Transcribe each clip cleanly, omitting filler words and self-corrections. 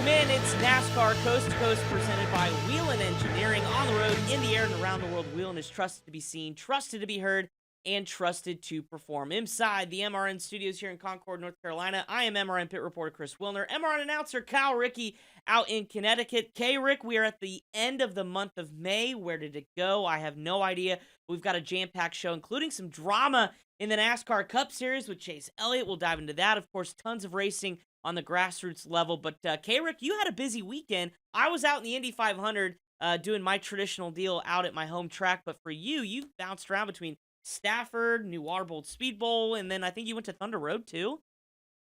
minutes, NASCAR Coast to Coast presented by Whelen Engineering. On the road, in the air, and around the world, Whelen is trusted to be seen, trusted to be heard, and trusted to perform. Inside the MRN studios here in Concord, North Carolina, I am MRN pit reporter Chris Wilner, MRN announcer Kyle Rickey out in Connecticut. Rick, we are at the end of the month of May. Where did it go? I have no idea. We've got a jam-packed show, including some drama in the NASCAR Cup Series with Chase Elliott. We'll dive into that. Of course, tons of racing on the grassroots level. But Rick, you had a busy weekend. I was out in the Indy 500 doing my traditional deal out at my home track. But for you, you bounced around between Stafford, New Waterbolt Speed Bowl, and then I think you went to Thunder Road too.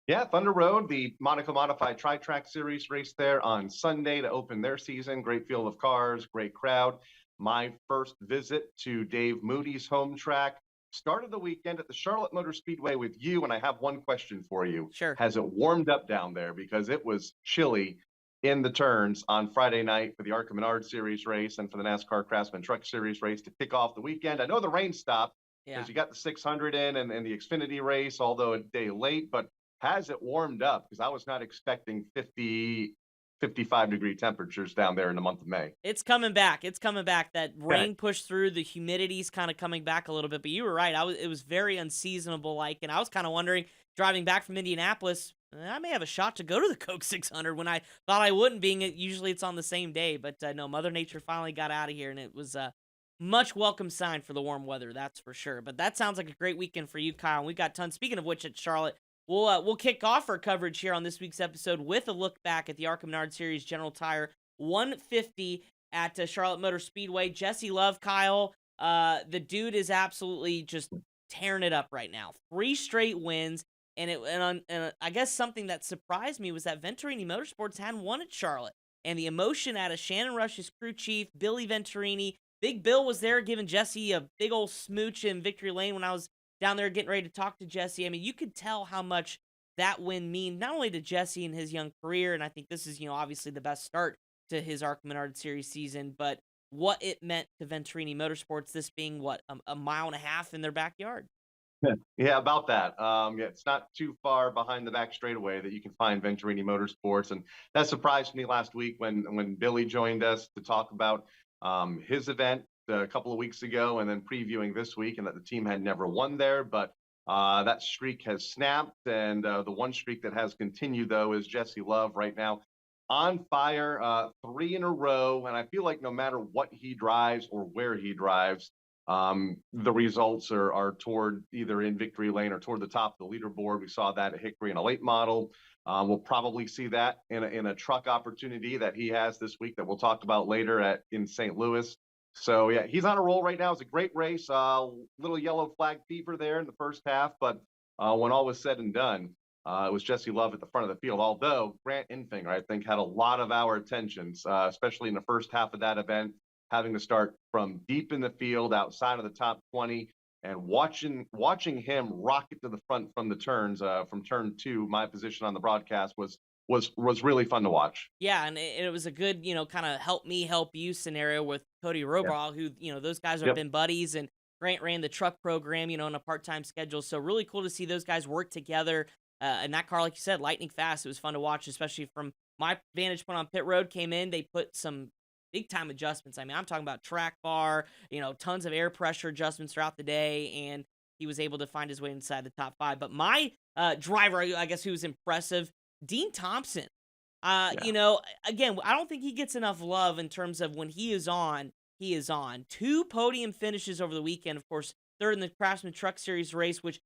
Yeah, Thunder Road, the Monaco Modified Tri-Track Series race there on Sunday to open their season. Great field of cars, great crowd. My first visit to Dave Moody's home track. Started the weekend at the Charlotte Motor Speedway with you, and I have one question for you. Sure. Has it warmed up down there? Because it was chilly in the turns on Friday night for the ARCA Menards Series race and for the NASCAR Craftsman Truck Series race to kick off the weekend. I know the rain stopped because you got the 600 in and the Xfinity race, although a day late, but has it warmed up? Because I was not expecting 55-degree temperatures down there in the month of May. It's coming back. It's coming back. That rain pushed through. The humidity's kind of coming back a little bit. But you were right. It was very unseasonable-like, and I was kind of wondering, driving back from Indianapolis, I may have a shot to go to the Coke 600 when I thought I wouldn't, being usually it's on the same day. But no, Mother Nature finally got out of here, and it was a much welcome sign for the warm weather, that's for sure. But that sounds like a great weekend for you, Kyle. And we've got tons. Speaking of which, at Charlotte, we'll kick off our coverage here on this week's episode with a look back at the ARCA Menards Series General Tire 150 at Charlotte Motor Speedway. Jesse Love, Kyle, the dude is absolutely just tearing it up right now. 3 straight wins, and I guess something that surprised me was that Venturini Motorsports hadn't won at Charlotte, and the emotion out of Shannon Rush's crew chief, Billy Venturini. Big Bill was there giving Jesse a big old smooch in victory lane when I was down there getting ready to talk to Jesse. I mean, you could tell how much that win means, not only to Jesse and his young career, and I think this is, obviously the best start to his ARCA Menards Series season, but what it meant to Venturini Motorsports, this being, a mile and a half in their backyard. Yeah, about that. It's not too far behind the back straightaway that you can find Venturini Motorsports, and that surprised me last week when Billy joined us to talk about his event a couple of weeks ago, and then previewing this week, and that the team had never won there, but that streak has snapped, and the one streak that has continued, though, is Jesse Love right now on fire, 3 in a row, and I feel like no matter what he drives or where he drives, the results are toward either in victory lane or toward the top of the leaderboard. We saw that at Hickory in a late model. We'll probably see that in a truck opportunity that he has this week that we'll talk about later in St. Louis. So, yeah, he's on a roll right now. It's a great race. Little yellow flag fever there in the first half, but when all was said and done, it was Jesse Love at the front of the field, although Grant Enfinger, I think, had a lot of our attentions, especially in the first half of that event, having to start from deep in the field outside of the top 20 and watching him rocket to the front from the turns, from turn 2. My position on the broadcast was really fun to watch. Yeah, and it was a good, kind of help me help you scenario with Cody Robraw, who, those guys have been buddies, and Grant ran the truck program, on a part-time schedule. So really cool to see those guys work together. And that car, like you said, lightning fast. It was fun to watch, especially from my vantage point on pit road. Came in, they put some big-time adjustments. I mean, I'm talking about track bar, tons of air pressure adjustments throughout the day, and he was able to find his way inside the top 5. But my driver, I guess, who was impressive, Dean Thompson. Again, I don't think he gets enough love in terms of when he is on, he is on. 2 podium finishes over the weekend, of course, 3rd in the Craftsman Truck Series race, which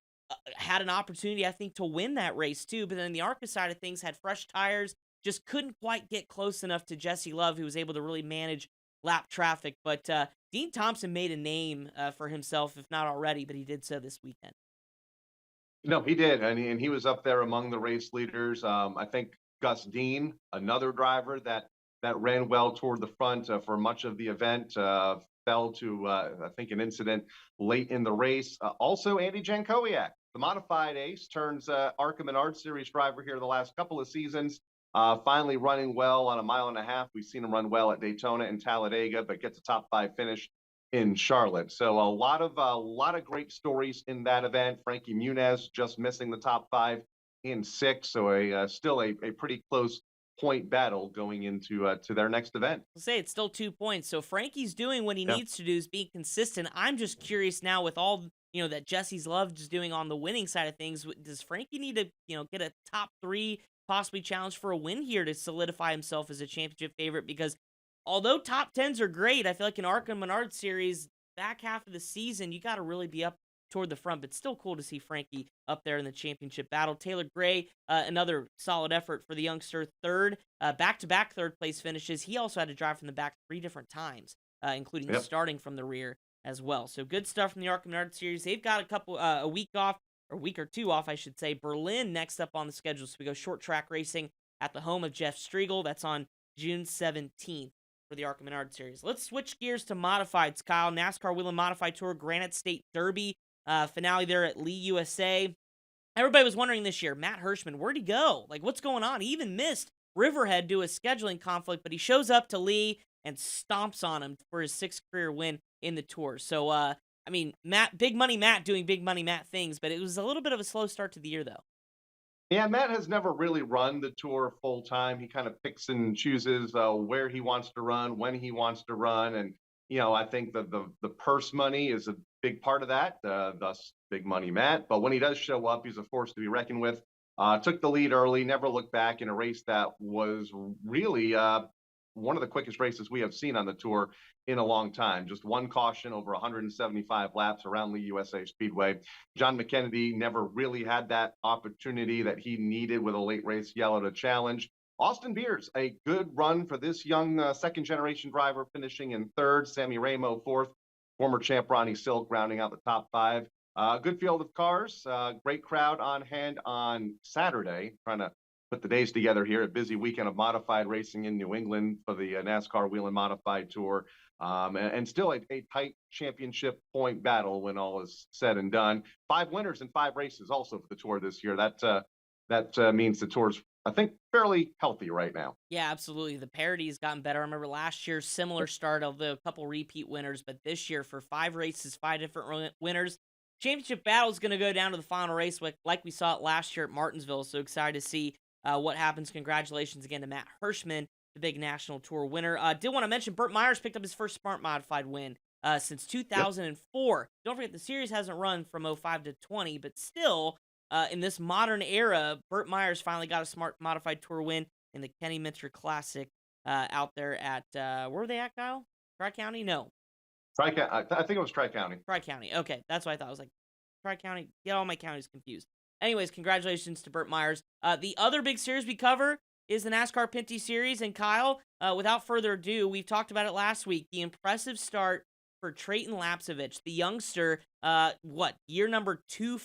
had an opportunity, I think, to win that race too. But then the ARCA side of things had fresh tires, just couldn't quite get close enough to Jesse Love, who was able to really manage lap traffic. But Dean Thompson made a name for himself, if not already, but he did so this weekend. No, he did, and he was up there among the race leaders. I think Gus Dean, another driver that ran well toward the front for much of the event, fell to, I think, an incident late in the race. Also, Andy Jankowiak, the modified ace, turns ARCA Menards Series driver here the last couple of seasons, finally running well on a mile and a half. We've seen him run well at Daytona and Talladega, but gets a top 5 finish in Charlotte. So a lot of great stories in that event. Frankie Muniz just missing the top 5 in 6, so still a pretty close point battle going into to their next event. I'll say it's still 2 points. So Frankie's doing what he Yeah. needs to do, is being consistent. I'm just curious now with all that Jesse's Love is doing on the winning side of things. Does Frankie need to get a top 3, possibly challenge for a win here to solidify himself as a championship favorite? Because although top 10s are great, I feel like in ARCA Menards series back half of the season you got to really be up toward the front, but still cool to see Frankie up there in the championship battle. Taylor Gray, another solid effort for the youngster, third, back-to-back third-place finishes. He also had to drive from the back 3 different times, including starting from the rear as well. So good stuff from the ARCA Menards series. They've got a week off, or a week or 2 off, I should say. Berlin next up on the schedule, so we go short track racing at the home of Jeff Striegel. That's on June 17th. For the ARCA Menards series. Let's switch gears to modifieds, Kyle. NASCAR Wheel and Modified Tour Granite State Derby. Finale there at Lee, USA. Everybody was wondering this year, Matt Hirschman, where'd he go? Like, what's going on? He even missed Riverhead due to a scheduling conflict, but he shows up to Lee and stomps on him for his 6th career win in the Tour. So, I mean, Big Money Matt doing Big Money Matt things, but it was a little bit of a slow start to the year, though. Yeah, Matt has never really run the Tour full time. He kind of picks and chooses where he wants to run, when he wants to run, and I think the purse money is a big part of that. Thus, Big Money Matt. But when he does show up, he's a force to be reckoned with. Took the lead early, never looked back in a race that was really one of the quickest races we have seen on the Tour in a long time. Just one caution over 175 laps around Lee USA Speedway. John McKennedy never really had that opportunity that he needed with a late race yellow to challenge. Austin Beers, a good run for this young second-generation driver, finishing in 3rd. Sammy Ramo 4th. Former champ Ronnie Silk rounding out the top 5. Good field of cars. Great crowd on hand on Saturday. Trying to put the days together here. A busy weekend of modified racing in New England for the NASCAR Wheel and Modified Tour. And still a tight championship point battle when all is said and done. 5 winners in 5 races also for the Tour this year. That means the Tour's, I think, fairly healthy right now. Yeah, absolutely. The parity has gotten better. I remember last year, similar start, although a couple repeat winners, but this year for 5 races, 5 different winners. Championship battle is going to go down to the final race like we saw it last year at Martinsville. So excited to see what happens. Congratulations again to Matt Hirschman, the big national tour winner. Did want to mention Burt Myers picked up his first Smart Modified win since 2004. Yep. Don't forget the series hasn't run from 05 to 20, but still in this modern era, Burt Myers finally got a Smart Modified Tour win in the Kenny Minter Classic out there at where were they at, Kyle? Tri-County? No. I think it was Tri-County. Tri-County. Okay, that's what I thought. I was like, Tri-County. Get all my counties confused. Anyways, congratulations to Burt Myers. The other big series we cover is the NASCAR Pinty Series. And Kyle, without further ado, we've talked about it last week. The impressive start for Treyten Lapcevich, the youngster. Year number 3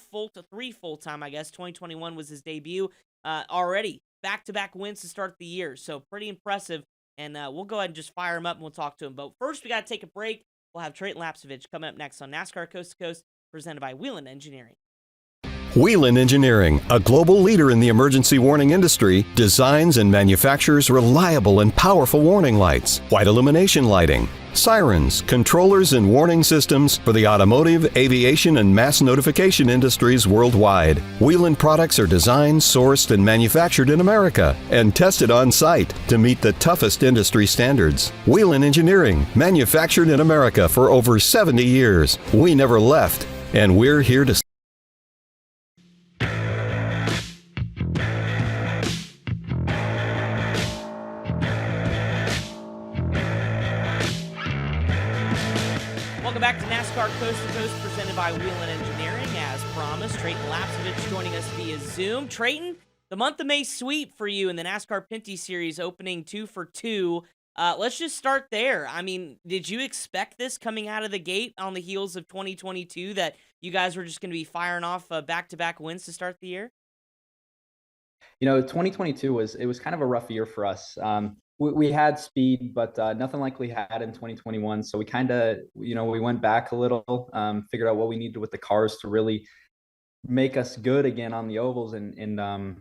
full-time, I guess. 2021 was his debut. Already back-to-back wins to start the year. So pretty impressive. And we'll go ahead and just fire him up and we'll talk to him. But first, we got to take a break. We'll have Treyten Lapcevich coming up next on NASCAR Coast to Coast, presented by Whelen Engineering. Whelen Engineering, a global leader in the emergency warning industry, designs and manufactures reliable and powerful warning lights, white illumination lighting, sirens, controllers, and warning systems for the automotive, aviation, and mass notification industries worldwide. Whelen products are designed, sourced, and manufactured in America and tested on site to meet the toughest industry standards. Whelen Engineering, manufactured in America for over 70 years. We never left, and we're here to Back to NASCAR Coast to Coast, presented by Whelen Engineering. As promised, Treyten Lapcevich joining us via Zoom. Treyten, the month of May sweep for you in the NASCAR Pinty Series, opening 2 for 2. Let's just start there. I mean, did you expect this coming out of the gate on the heels of 2022, that you guys were just going to be firing off back-to-back wins to start the year? 2022 was kind of a rough year for us. We had speed, but nothing like we had in 2021. So we kind of, we went back a little, figured out what we needed with the cars to really make us good again on the ovals and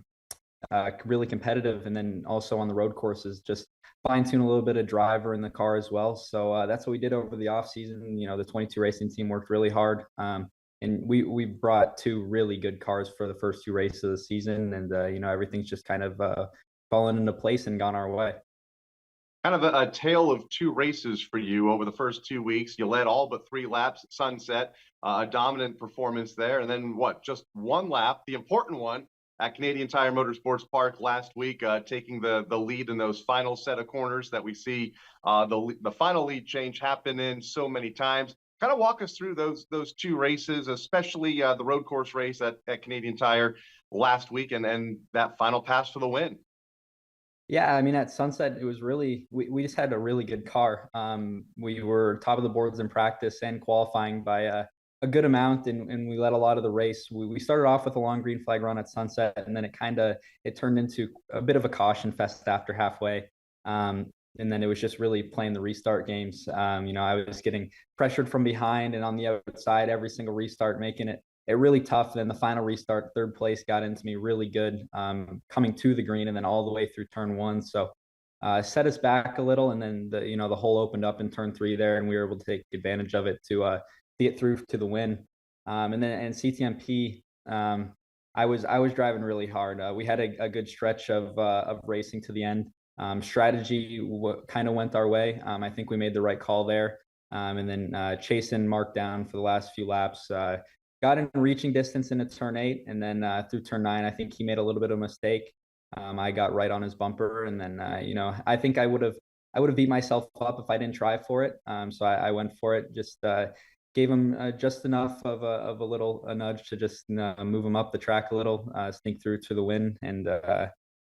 really competitive. And then also on the road courses, just fine tune a little bit of driver in the car as well. So that's what we did over the off season. The 22 racing team worked really hard. And we brought 2 really good cars for the first 2 races of the season. And, everything's just kind of fallen into place and gone our way. Kind of a tale of two races for you over the first 2 weeks. You led all but 3 laps at Sunset, a dominant performance there. And then just one lap, the important one at Canadian Tire Motorsports Park last week, taking the lead in those final set of corners that we see the final lead change happen in so many times. Kind of walk us through those two races, especially the road course race at Canadian Tire last week and that final pass for the win. Yeah, I mean, at Sunset, it was really, we just had a really good car. We were top of the boards in practice and qualifying by a good amount, and we led a lot of the race. We started off with a long green flag run at Sunset, and then it turned into a bit of a caution fest after halfway. And then it was just really playing the restart games. I was getting pressured from behind and on the outside every single restart, making it really tough. Then the final restart, third place got into me really good, coming to the green and then all the way through turn 1. So set us back a little, and then the hole opened up in turn 3 there, and we were able to take advantage of it to see it through to the win. And CTMP, I was driving really hard. We had a good stretch of racing to the end. Strategy kind of went our way. I think we made the right call there. And then chasing Mark down for the last few laps. Got in reaching distance into turn 8, and then through turn 9, I think he made a little bit of a mistake. I got right on his bumper, and then I think I would have beat myself up if I didn't try for it. So I went for it. Just gave him just enough of a nudge to just move him up the track a little, sneak through to the win, and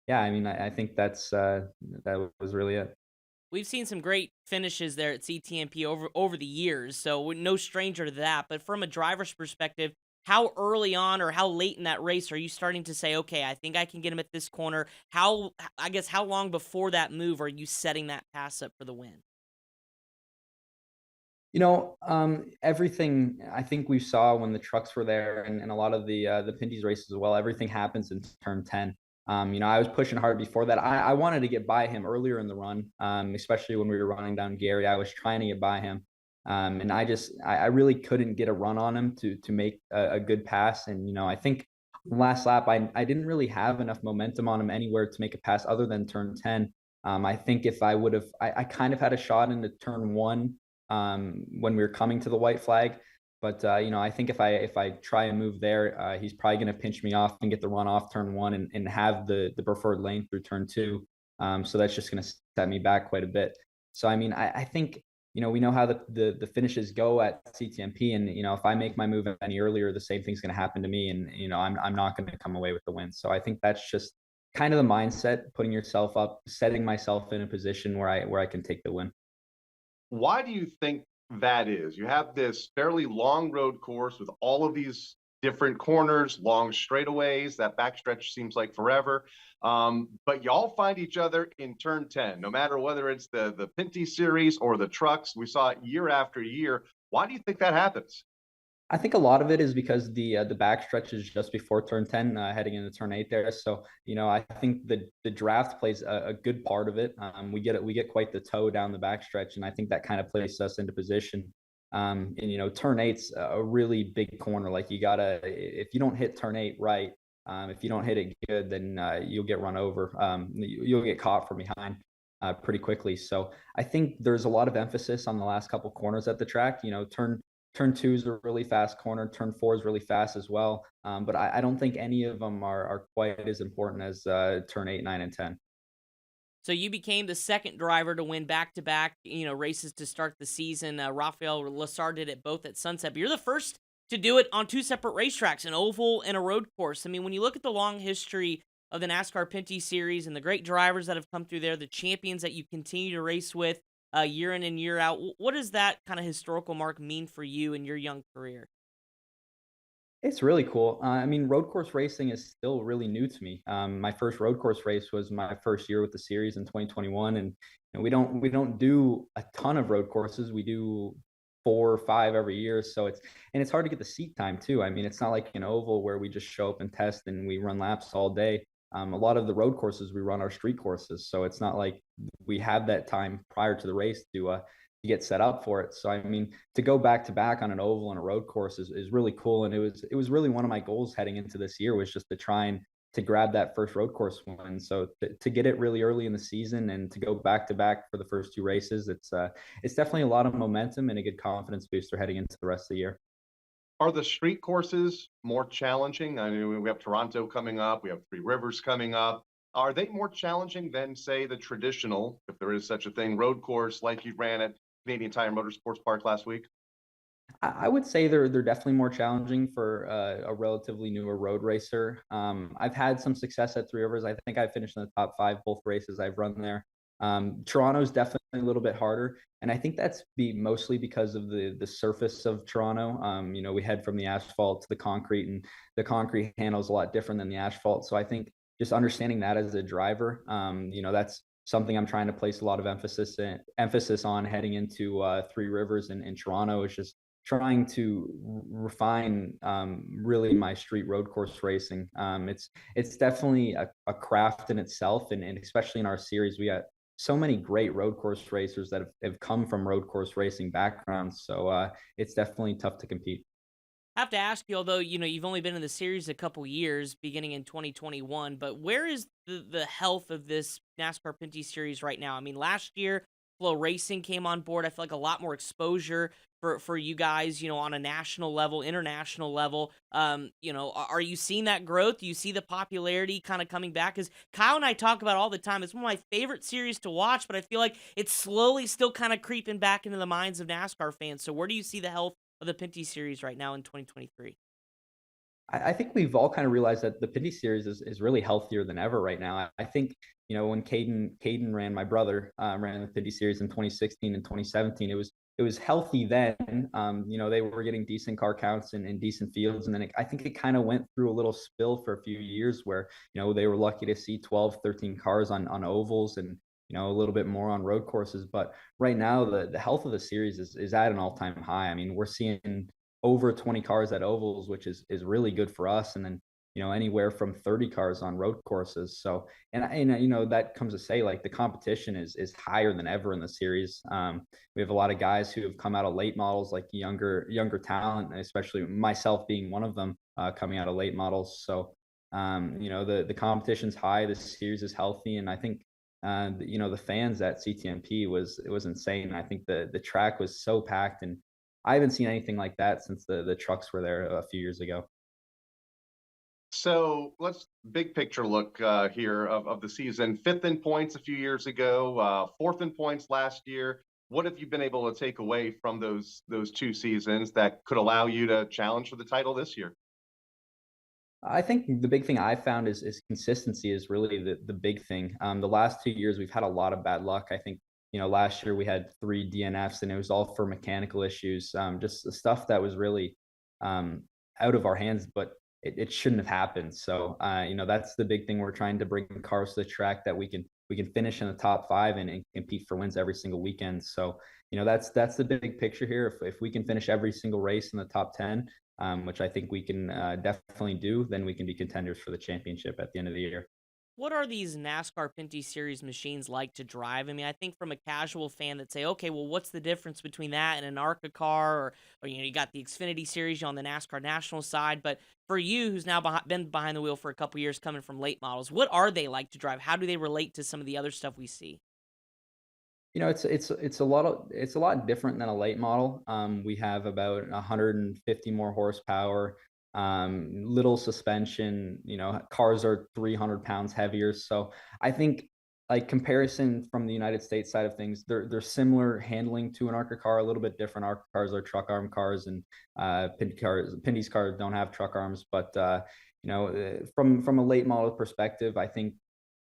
yeah, I mean, I think that was really it. We've seen some great finishes there at CTMP over the years, so we're no stranger to that. But from a driver's perspective, how early on or how late in that race are you starting to say, okay, I think I can get him at this corner? How long before that move are you setting that pass up for the win? Everything I think we saw when the trucks were there, and a lot of the Pinty's races as well, everything happens in turn 10. I was pushing hard before that. I wanted to get by him earlier in the run, especially when we were running down Gary. I was trying to get by him, and I really couldn't get a run on him to make a good pass. And I think last lap I didn't really have enough momentum on him anywhere to make a pass other than turn 10. I think if I would have, I kind of had a shot into turn 1 when we were coming to the white flag. But I think if I try and move there, he's probably going to pinch me off and get the run off turn 1 and have the preferred lane through turn 2. So that's just going to set me back quite a bit. So I mean, I think we know how the finishes go at CTMP, and if I make my move any earlier, the same thing's going to happen to me, and I'm not going to come away with the win. So I think that's just kind of the mindset, putting yourself up, setting myself in a position where I can take the win. Why do you think that is? You have this fairly long road course with all of these different corners, long straightaways. That backstretch seems like forever. But y'all find each other in turn 10, no matter whether it's the Pinty series or the trucks. We saw it year after year. Why do you think that happens? I think a lot of it is because the backstretch is just before turn 10, heading into turn 8 there. So, I think the draft plays a good part of it. We get quite the toe down the backstretch, and I think that kind of places us into position. And turn 8's a really big corner. Like, if you don't hit turn 8 right, if you don't hit it good, then you'll get run over. You'll get caught from behind pretty quickly. So I think there's a lot of emphasis on the last couple corners at the track. Turn 2 is a really fast corner. Turn 4 is really fast as well. But I don't think any of them are quite as important as turn 8, 9, and 10. So you became the second driver to win back-to-back, races to start the season. Rafael Lessard did it both at Sunset, but you're the first to do it on 2 separate racetracks, an oval and a road course. I mean, when you look at the long history of the NASCAR Pinty Series and the great drivers that have come through there, the champions that you continue to race with, year in and year out, what does that kind of historical mark mean for you in your young career? It's really cool. I mean, road course racing is still really new to me. My first road course race was my first year with the series in 2021, and we don't do a ton of road courses. We do 4 or 5 every year, so it's hard to get the seat time too. I mean, it's not like an oval where we just show up and test and we run laps all day. A lot of the road courses we run are street courses, so it's not like we have that time prior to the race to get set up for it. So I mean, to go back to back on an oval and a road course is really cool, and it was really one of my goals heading into this year, was just to try and to grab that first road course win. So to get it really early in the season and to go back to back for the first 2 races, it's definitely a lot of momentum and a good confidence booster heading into the rest of the year. Are the street courses more challenging? I mean, we have Toronto coming up, we have Three Rivers coming up. Are they more challenging than, say, the traditional, if there is such a thing, road course like you ran at Canadian Tire Motorsports Park last week? I would say they're definitely more challenging for a relatively newer road racer. I've had some success at Three Rivers. I think I finished in the top 5 both races I've run there. Toronto's definitely a little bit harder, and I think that's mostly because of the surface of Toronto. You know, we head from the asphalt to the concrete, and the concrete handles a lot different than the asphalt. So I think just understanding that as a driver, you know, that's something I'm trying to place a lot of emphasis on heading into Three Rivers and Toronto, is just trying to refine really my street road course racing. It's definitely a craft in itself, and especially in our series, we got so many great road course racers that have come from road course racing backgrounds. So it's definitely tough to compete. I have to ask you, although you know you've only been in the series a couple years, beginning in 2021, but where is the health of this NASCAR Pinty series right now? I mean, last year Flow Racing came on board. I feel like a lot more exposure for you guys, you know, on a national level, international level. You know, are you seeing that growth? Do you see the popularity kind of coming back? Because Kyle and I talk about it all the time. It's one of my favorite series to watch, but I feel like it's slowly still kind of creeping back into the minds of NASCAR fans. So where do you see the health of the Pinty series right now in 2023? I think we've all kind of realized that the Pinty series is really healthier than ever right now. I think, you know, when Caden ran, my brother ran the Pinty series in 2016 and 2017, it was healthy then. You know, they were getting decent car counts and decent fields. And then I think it kind of went through a little spill for a few years where, you know, they were lucky to see 12, 13 cars on ovals and, you know, a little bit more on road courses. But right now, the health of the series is at an all-time high. I mean, we're seeing over 20 cars at ovals, which is really good for us. And then, you know, anywhere from 30 cars on road courses. So, and you know, that comes to say, like, the competition is higher than ever in the series. We have a lot of guys who have come out of late models, like younger talent, especially myself being one of them, coming out of late models. So, you know, the competition's high, the series is healthy. And I think, you know, the fans at CTMP was insane. I think the track was so packed, and I haven't seen anything like that since the trucks were there a few years ago. So let's big picture look here of the season. 5th in points a few years ago, 4th in points last year. What have you been able to take away from those 2 seasons that could allow you to challenge for the title this year? I think the big thing I found is consistency is really the big thing. The last 2 years we've had a lot of bad luck. I think, you know, last year we had 3 DNFs and it was all for mechanical issues, just the stuff that was really out of our hands, but it shouldn't have happened. So, you know, that's the big thing. We're trying to bring cars to the track that we can finish in the top 5 and compete for wins every single weekend. So, you know, that's the big picture here. If we can finish every single race in the top 10, which I think we can definitely do, then we can be contenders for the championship at the end of the year. What are these NASCAR Pinty Series machines like to drive? I mean, I think from a casual fan that say, okay, well, what's the difference between that and an ARCA car, or you know, you got the Xfinity Series on the NASCAR National side, but for you, who's now been behind the wheel for a couple years, coming from late models, what are they like to drive? How do they relate to some of the other stuff we see? You know, it's a lot different than a late model. We have about 150 more horsepower, little suspension. You know, cars are 300 pounds heavier. So I think, like, comparison from the United States side of things, they're similar handling to an ARCA car, a little bit different. ARCA cars are truck arm cars, and Pinty's cars don't have truck arms. But you know, from a late model perspective, I think,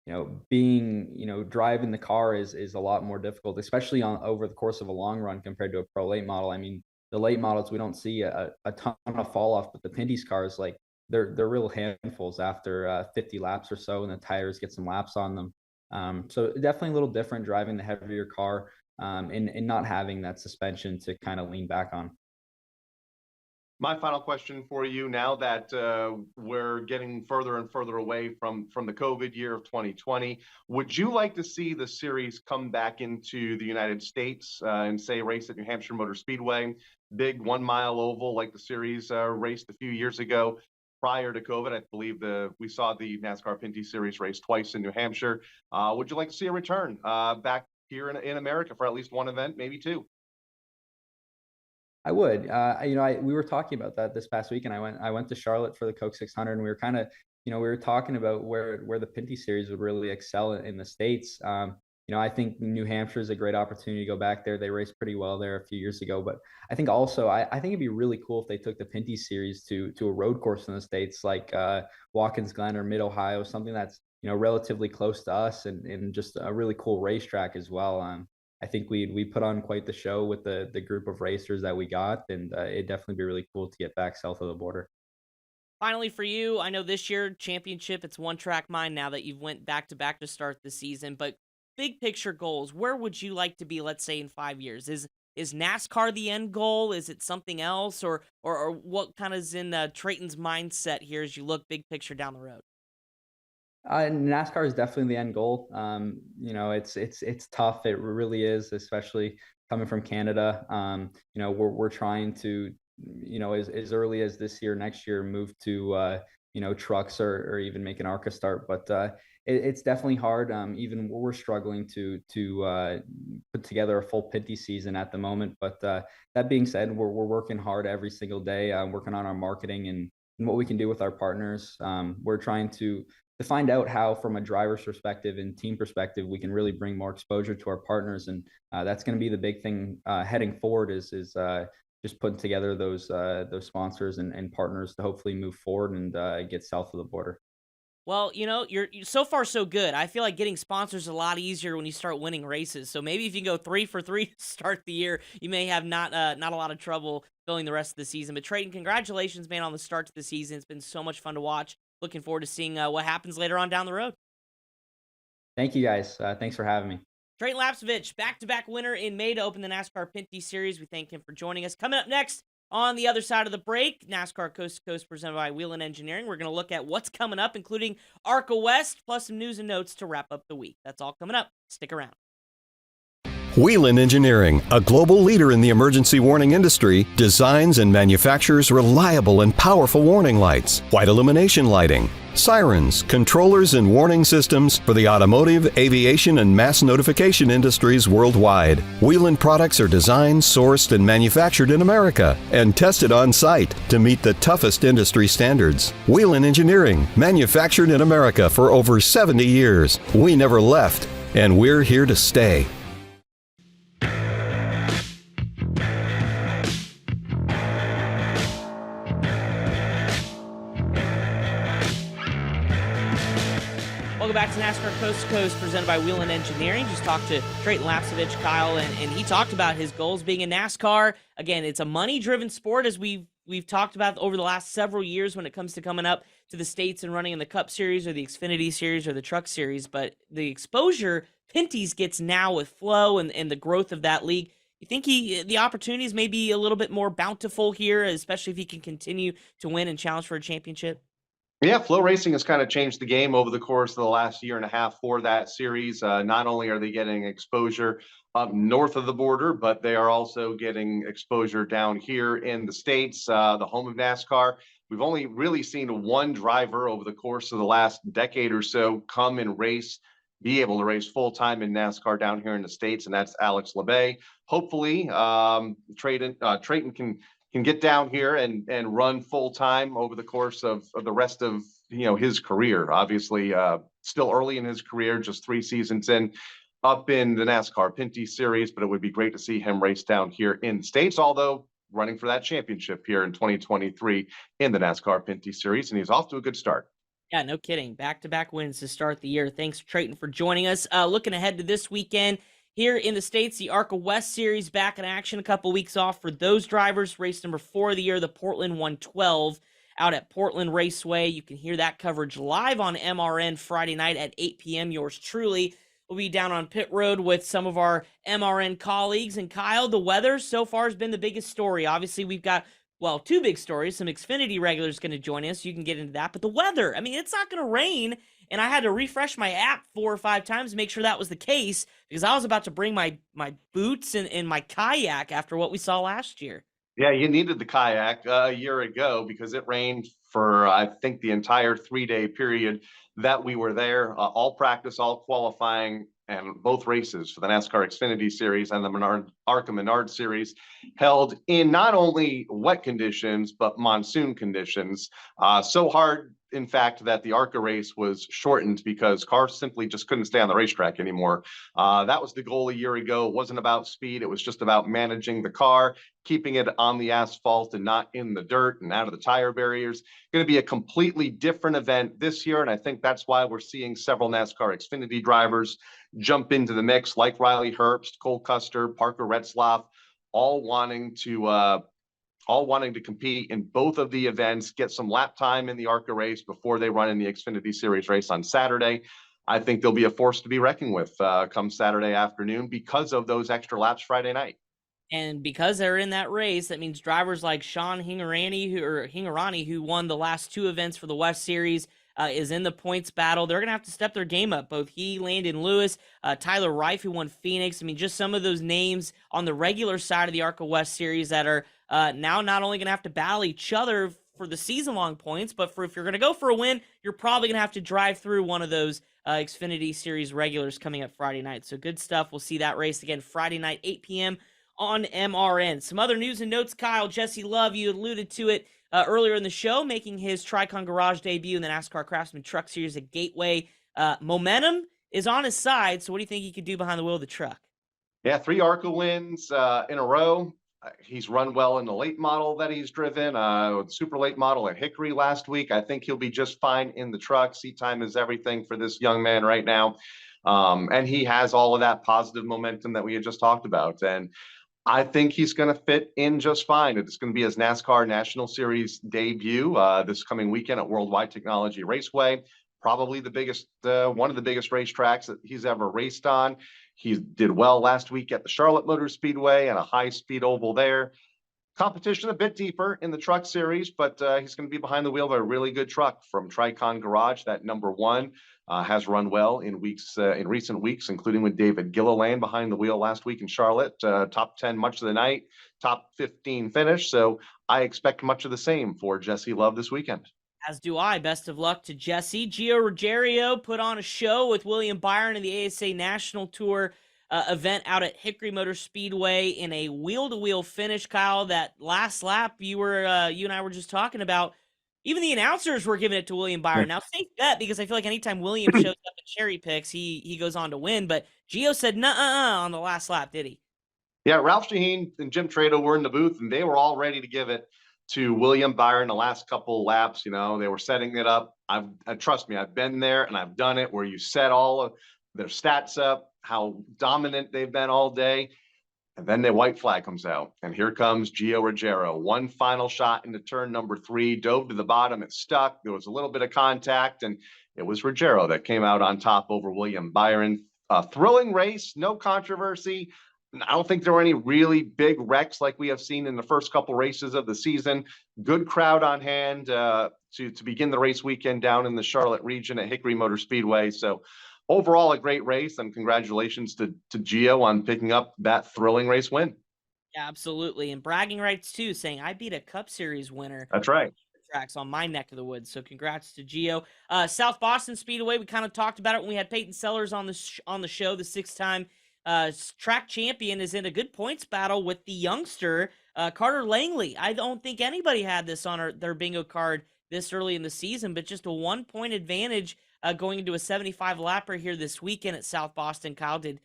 you know, being, you know, driving the car is a lot more difficult, especially on over the course of a long run compared to a pro late model. I mean, the late models, we don't see a ton of fall off, but the Pinty's cars, like, they're real handfuls after 50 laps or so, and the tires get some laps on them. So definitely a little different driving the heavier car, and not having that suspension to kind of lean back on. My final question for you, now that we're getting further and further away from the COVID year of 2020, would you like to see the series come back into the United States and, say, race at New Hampshire Motor Speedway, big 1 mile oval like the series raced a few years ago? prior to COVID. I believe we saw the NASCAR Pinty Series race twice in New Hampshire. Would you like to see a return back here in America for at least one event, maybe two? I would. We were talking about that this past week, and I went to Charlotte for the Coke 600, and we were kind of, we were talking about where the Pinty Series would really excel in the States. I think New Hampshire is a great opportunity to go back there. They raced pretty well there a few years ago, but I think also I think it'd be really cool if they took the Pinty Series to a road course in the States, like Watkins Glen or Mid Ohio, something that's relatively close to us, and just a really cool racetrack as well. I think we put on quite the show with the group of racers that we got, and it'd definitely be really cool to get back south of the border. Finally, for you, I know this year championship, it's one track mind now that you've went back to back to start the season, but big picture goals, where would you like to be, let's say, in 5 years? Is NASCAR the end goal? Is it something else? Or what kind of is in Treyten's mindset here as you look big picture down the road? NASCAR is definitely the end goal. It's tough. It really is, especially coming from Canada. We're trying to, as early as this year, next year, move to trucks or even make an ARCA start. But it's definitely hard. Even we're struggling to put together a full Pinty season at the moment. But that being said, we're working hard every single day, working on our marketing and what we can do with our partners. We're trying to find out how, from a driver's perspective and team perspective, we can really bring more exposure to our partners. And that's going to be the big thing heading forward is just putting together those sponsors and partners to hopefully move forward and get south of the border. Well, you're so far so good. I feel like getting sponsors is a lot easier when you start winning races. So maybe if you go 3 for 3 to start the year, you may have not a lot of trouble filling the rest of the season. But Treyten, congratulations, man, on the start to the season. It's been so much fun to watch. Looking forward to seeing what happens later on down the road. Thank you, guys. Thanks for having me. Treyten Lapcevich, back-to-back winner in May to open the NASCAR Pinty Series. We thank him for joining us. Coming up next, on the other side of the break, NASCAR Coast to Coast presented by Whelen Engineering. We're going to look at what's coming up, including ARCA West, plus some news and notes to wrap up the week. That's all coming up. Stick around. Whelen Engineering, a global leader in the emergency warning industry, designs and manufactures reliable and powerful warning lights, white illumination lighting, sirens, controllers, and warning systems for the automotive, aviation, and mass notification industries worldwide. Whelen products are designed, sourced, and manufactured in America and tested on site to meet the toughest industry standards. Whelen Engineering, manufactured in America for over 70 years. We never left, and we're here to stay. Welcome back to NASCAR Coast to Coast, presented by Whelen Engineering. Just talked to Treyten Lapcevich, Kyle, and he talked about his goals being in NASCAR. Again, it's a money-driven sport, as we've talked about over the last several years when it comes to coming up to the States and running in the Cup Series or the Xfinity Series or the Truck Series. But the exposure Pinty's gets now with Flo and the growth of that league, you think the opportunities may be a little bit more bountiful here, especially if he can continue to win and challenge for a championship? Yeah, Flow Racing has kind of changed the game over the course of the last year and a half for that series. Not only are they getting exposure up north of the border, but they are also getting exposure down here in the States, the home of NASCAR. We've only really seen one driver over the course of the last decade or so come and be able to race full time in NASCAR down here in the States, and that's Alex Labbe. Hopefully, Treyten can get down here and run full time over the course of the rest of his career. Obviously, still early in his career, just 3 seasons up in the NASCAR Pinty Series, but it would be great to see him race down here in the States, although running for that championship here in 2023 in the NASCAR Pinty Series, and he's off to a good start. Yeah, no kidding. Back-to-back wins to start the year. Thanks, Treyten, for joining us. Looking ahead to this weekend, here in the States, the ARCA West Series back in action. A couple weeks off for those drivers. Race number 4 of the year, the Portland 112, out at Portland Raceway. You can hear that coverage live on MRN Friday night at 8 p.m. Yours truly will be down on pit road with some of our MRN colleagues. And Kyle, the weather so far has been the biggest story. Obviously, we've got, 2 big stories. Some Xfinity regulars going to join us. You can get into that. But the weather, it's not going to rain. And I had to refresh my app 4 or 5 times to make sure that was the case, because I was about to bring my boots and my kayak after what we saw last year. Yeah, you needed the kayak a year ago because it rained for, I think, the entire 3-day period that we were there. All practice, all qualifying, and both races for the NASCAR Xfinity Series and the ARCA Menards Series held in not only wet conditions but monsoon conditions. So hard, in fact, that the ARCA race was shortened because cars simply just couldn't stay on the racetrack anymore. That was the goal a year ago. It wasn't about speed; it was just about managing the car, keeping it on the asphalt and not in the dirt and out of the tire barriers. Going to be a completely different event this year. And I think that's why we're seeing several NASCAR Xfinity drivers jump into the mix, like Riley Herbst, Cole Custer, Parker Retzlaff, all wanting to compete in both of the events, get some lap time in the ARCA race before they run in the Xfinity Series race on Saturday. I think they'll be a force to be reckoned with come Saturday afternoon because of those extra laps Friday night. And because they're in that race, that means drivers like Sean Hingorani, who won the last two events for the West Series, is in the points battle. They're going to have to step their game up. Both he, Landon Lewis, Tyler Reif, who won Phoenix. I mean, just some of those names on the regular side of the ARCA West Series that are now not only going to have to battle each other for the season-long points, but if you're going to go for a win, you're probably going to have to drive through one of those Xfinity Series regulars coming up Friday night. So good stuff. We'll see that race again Friday night, 8 p.m. on MRN. Some other news and notes, Kyle. Jesse Love, you alluded to it earlier in the show, making his Tricon Garage debut in the NASCAR Craftsman Truck Series at Gateway. Momentum is on his side, so what do you think he could do behind the wheel of the truck? Yeah, 3 ARCA wins in a row. He's run well in the late model that he's driven, super late model at Hickory last week. I think he'll be just fine in the truck. Seat time is everything for this young man right now. And he has all of that positive momentum that we had just talked about. And I think he's going to fit in just fine. It's going to be his NASCAR National Series debut this coming weekend at Worldwide Technology Raceway. Probably the biggest, one of the biggest racetracks that he's ever raced on. He did well last week at the Charlotte Motor Speedway and a high-speed oval there. Competition a bit deeper in the truck series, but he's going to be behind the wheel of a really good truck from Tricon Garage. That number one has run well in recent weeks, including with David Gilliland behind the wheel last week in Charlotte. Top 10 much of the night, top 15 finish. So I expect much of the same for Jesse Love this weekend. As do I. Best of luck to Jesse. Gio Ruggiero put on a show with William Byron in the ASA National Tour event out at Hickory Motor Speedway in a wheel-to-wheel finish. Kyle, that last lap you and I were just talking about, even the announcers were giving it to William Byron. Now, safe bet, because I feel like anytime William shows up at cherry picks, he goes on to win. But Gio said nuh-uh on the last lap, did he? Yeah, Ralph Shaheen and Jim Trado were in the booth, and they were all ready to give it to William Byron the last couple of laps. You know, they were setting it up. Trust me, I've been there and I've done it, where you set all of their stats up, how dominant they've been all day. And then the white flag comes out, and here comes Gio Ruggiero. One final shot into turn number 3, dove to the bottom, it stuck. There was a little bit of contact, and it was Ruggiero that came out on top over William Byron. Thrilling race, no controversy. I don't think there were any really big wrecks like we have seen in the first couple races of the season. Good crowd on hand to begin the race weekend down in the Charlotte region at Hickory Motor Speedway. So overall, a great race, and congratulations to Gio on picking up that thrilling race win. Yeah, absolutely. And bragging rights, too, saying, I beat a Cup Series winner. That's right. Tracks on my neck of the woods. So congrats to Gio. South Boston Speedway, we kind of talked about it when we had Peyton Sellers on the show. The 6-time track champion is in a good points battle with the youngster, Carter Langley. I don't think anybody had this on their bingo card this early in the season, but just a 1-point advantage going into a 75-lapper here this weekend at South Boston. Kyle, did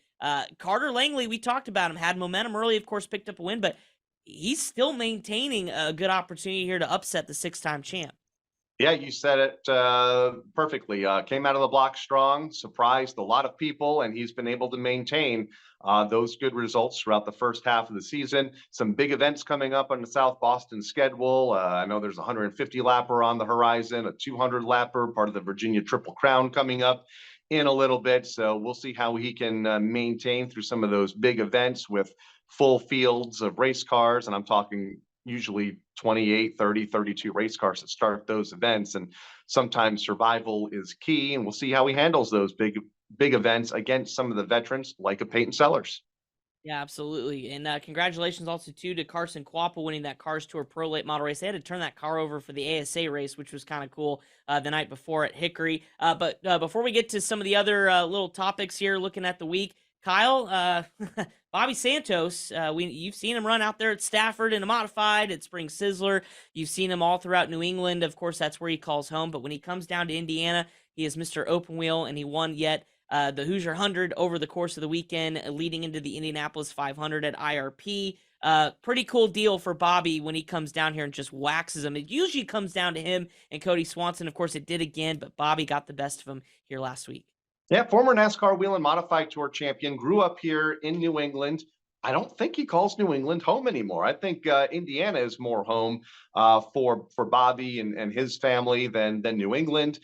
Carter Langley, we talked about him, had momentum early, of course, picked up a win, but he's still maintaining a good opportunity here to upset the 6-time champ. Yeah, you said it perfectly. Came out of the block strong, surprised a lot of people, and he's been able to maintain those good results throughout the first half of the season. Some big events coming up on the South Boston schedule. I know there's a 150-lapper on the horizon, a 200-lapper, part of the Virginia Triple Crown coming up in a little bit. So we'll see how he can maintain through some of those big events with full fields of race cars. And I'm talking usually 28, 30, 32 race cars that start those events. And sometimes survival is key. And we'll see how he handles those big events against some of the veterans like a Peyton Sellers. Yeah, absolutely. And congratulations also too to Carson Quappa winning that Cars Tour Pro Late Model race. They had to turn that car over for the ASA race, which was kind of cool the night before at Hickory. But before we get to some of the other little topics here, looking at the week, Kyle, Bobby Santos, you've seen him run out there at Stafford in a modified, at Spring Sizzler. You've seen him all throughout New England. Of course, that's where he calls home. But when he comes down to Indiana, he is Mr. Open Wheel, and he won yet the Hoosier 100 over the course of the weekend, leading into the Indianapolis 500 at IRP. Pretty cool deal for Bobby when he comes down here and just waxes him. It usually comes down to him and Cody Swanson. Of course, it did again, but Bobby got the best of him here last week. Yeah, former NASCAR Wheel and Modified Tour champion, grew up here in New England. I don't think he calls New England home anymore. I think Indiana is more home for Bobby and his family than New England.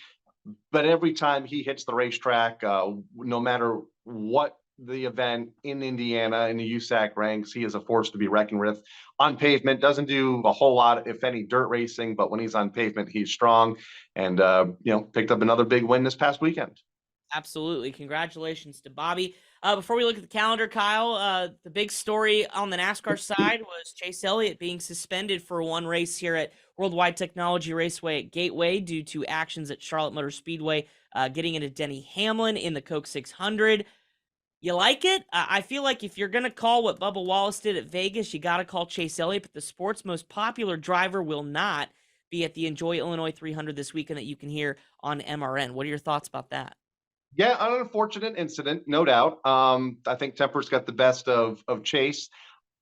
But every time he hits the racetrack, no matter what the event in Indiana in the USAC ranks, he is a force to be reckoned with. On pavement, doesn't do a whole lot, if any, dirt racing, but when he's on pavement, he's strong. And picked up another big win this past weekend. Absolutely. Congratulations to Bobby. Before we look at the calendar, Kyle, the big story on the NASCAR side was Chase Elliott being suspended for one race here at Worldwide Technology Raceway at Gateway due to actions at Charlotte Motor Speedway, getting into Denny Hamlin in the Coke 600. You like it? I feel like if you're going to call what Bubba Wallace did at Vegas, you got to call Chase Elliott, but the sport's most popular driver will not be at the Enjoy Illinois 300 this weekend that you can hear on MRN. What are your thoughts about that? Yeah, an unfortunate incident, no doubt. I think temper's got the best of Chase.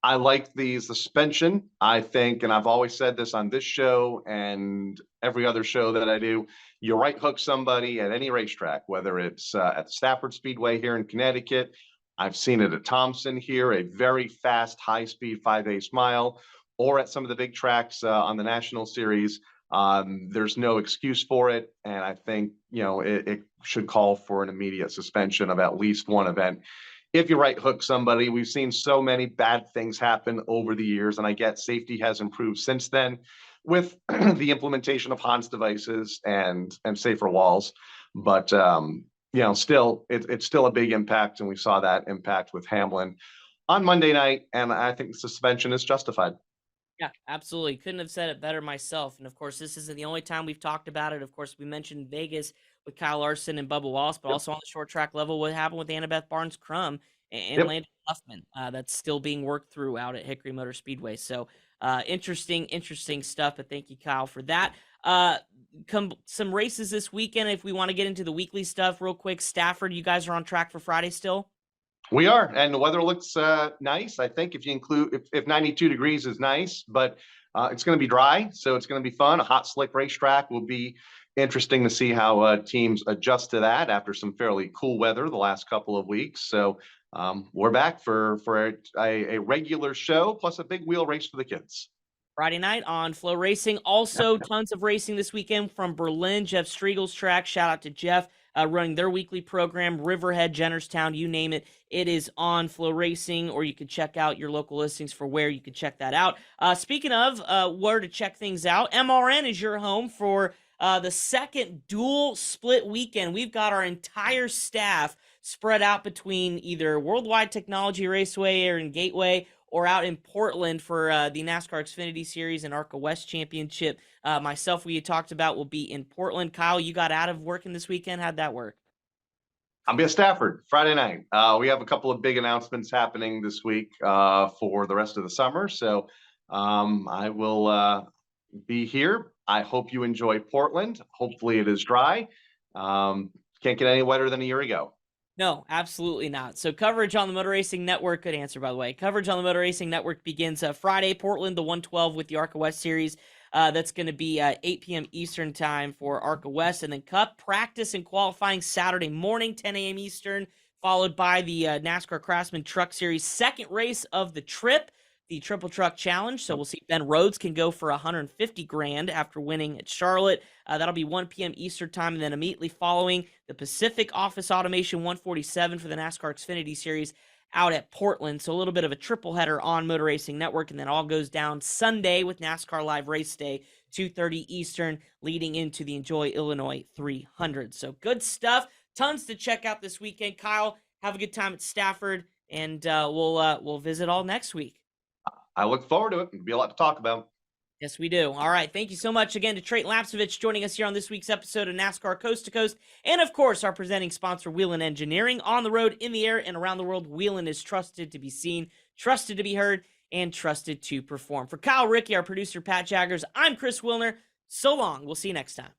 I like the suspension. I think, and I've always said this on this show and every other show that I do, you right hook somebody at any racetrack, whether it's at Stafford Speedway here in Connecticut. I've seen it at Thompson here, a very fast, high-speed 5/8 mile, or at some of the big tracks on the National Series. There's no excuse for it, and I think it should call for an immediate suspension of at least one event. If you right hook somebody, we've seen so many bad things happen over the years, and I get safety has improved since then with the implementation of Hans devices and safer walls. But still, it's still a big impact, and we saw that impact with Hamlin on Monday night, and I think the suspension is justified. Yeah, absolutely. Couldn't have said it better myself. And of course, this isn't the only time we've talked about it. Of course, we mentioned Vegas with Kyle Larson and Bubba Wallace, but also on the short track level, what happened with Annabeth Barnes Crum and Landon Huffman. That's still being worked through out at Hickory Motor Speedway. So interesting stuff. But thank you, Kyle, for that. Some races this weekend. If we want to get into the weekly stuff real quick, Stafford, you guys are on track for Friday still? We are, and the weather looks nice. I think if you include, if 92 degrees is nice, but it's going to be dry, so it's going to be fun. A hot, slick racetrack will be interesting to see how teams adjust to that after some fairly cool weather the last couple of weeks. So we're back for a regular show plus a big wheel race for the kids. Friday night on Flow Racing. Also, tons of racing this weekend from Berlin. Jeff Striegel's track. Shout out to Jeff. Running their weekly program, Riverhead, Jennerstown, you name it. It is on Flow Racing, or you can check out your local listings for where you can check that out. Speaking of where to check things out, MRN is your home for the second dual split weekend. We've got our entire staff spread out between either Worldwide Technology Raceway or in Gateway, or out in Portland for the NASCAR Xfinity Series and ARCA West Championship. Myself, we had talked about, will be in Portland. Kyle, you got out of working this weekend. How'd that work? I'll be at Stafford Friday night. We have a couple of big announcements happening this week for the rest of the summer. So I will be here. I hope you enjoy Portland. Hopefully it is dry. Can't get any wetter than a year ago. No, absolutely not. So coverage on the Motor Racing Network, good answer, by the way. Coverage on the Motor Racing Network begins Friday, Portland, the 112 with the ARCA West Series. That's going to be 8 p.m. Eastern time for ARCA West. And then Cup practice and qualifying Saturday morning, 10 a.m. Eastern, followed by the NASCAR Craftsman Truck Series second race of the trip, the Triple Truck Challenge. So we'll see if Ben Rhodes can go for $150,000 after winning at Charlotte. That'll be 1 p.m. Eastern time, and then immediately following the Pacific Office Automation 147 for the NASCAR Xfinity Series out at Portland. So a little bit of a triple header on Motor Racing Network, and then all goes down Sunday with NASCAR Live Race Day, 2:30 Eastern, leading into the Enjoy Illinois 300. So good stuff. Tons to check out this weekend. Kyle, have a good time at Stafford. and we'll visit all next week. I look forward to it. There'll be a lot to talk about. Yes, we do. All right. Thank you so much again to Treyten Lapcevich joining us here on this week's episode of NASCAR Coast to Coast. And of course, our presenting sponsor, Whelen Engineering. On the road, in the air, and around the world, Whelen is trusted to be seen, trusted to be heard, and trusted to perform. For Kyle Rickey, our producer, Pat Jaggers, I'm Chris Wilner. So long. We'll see you next time.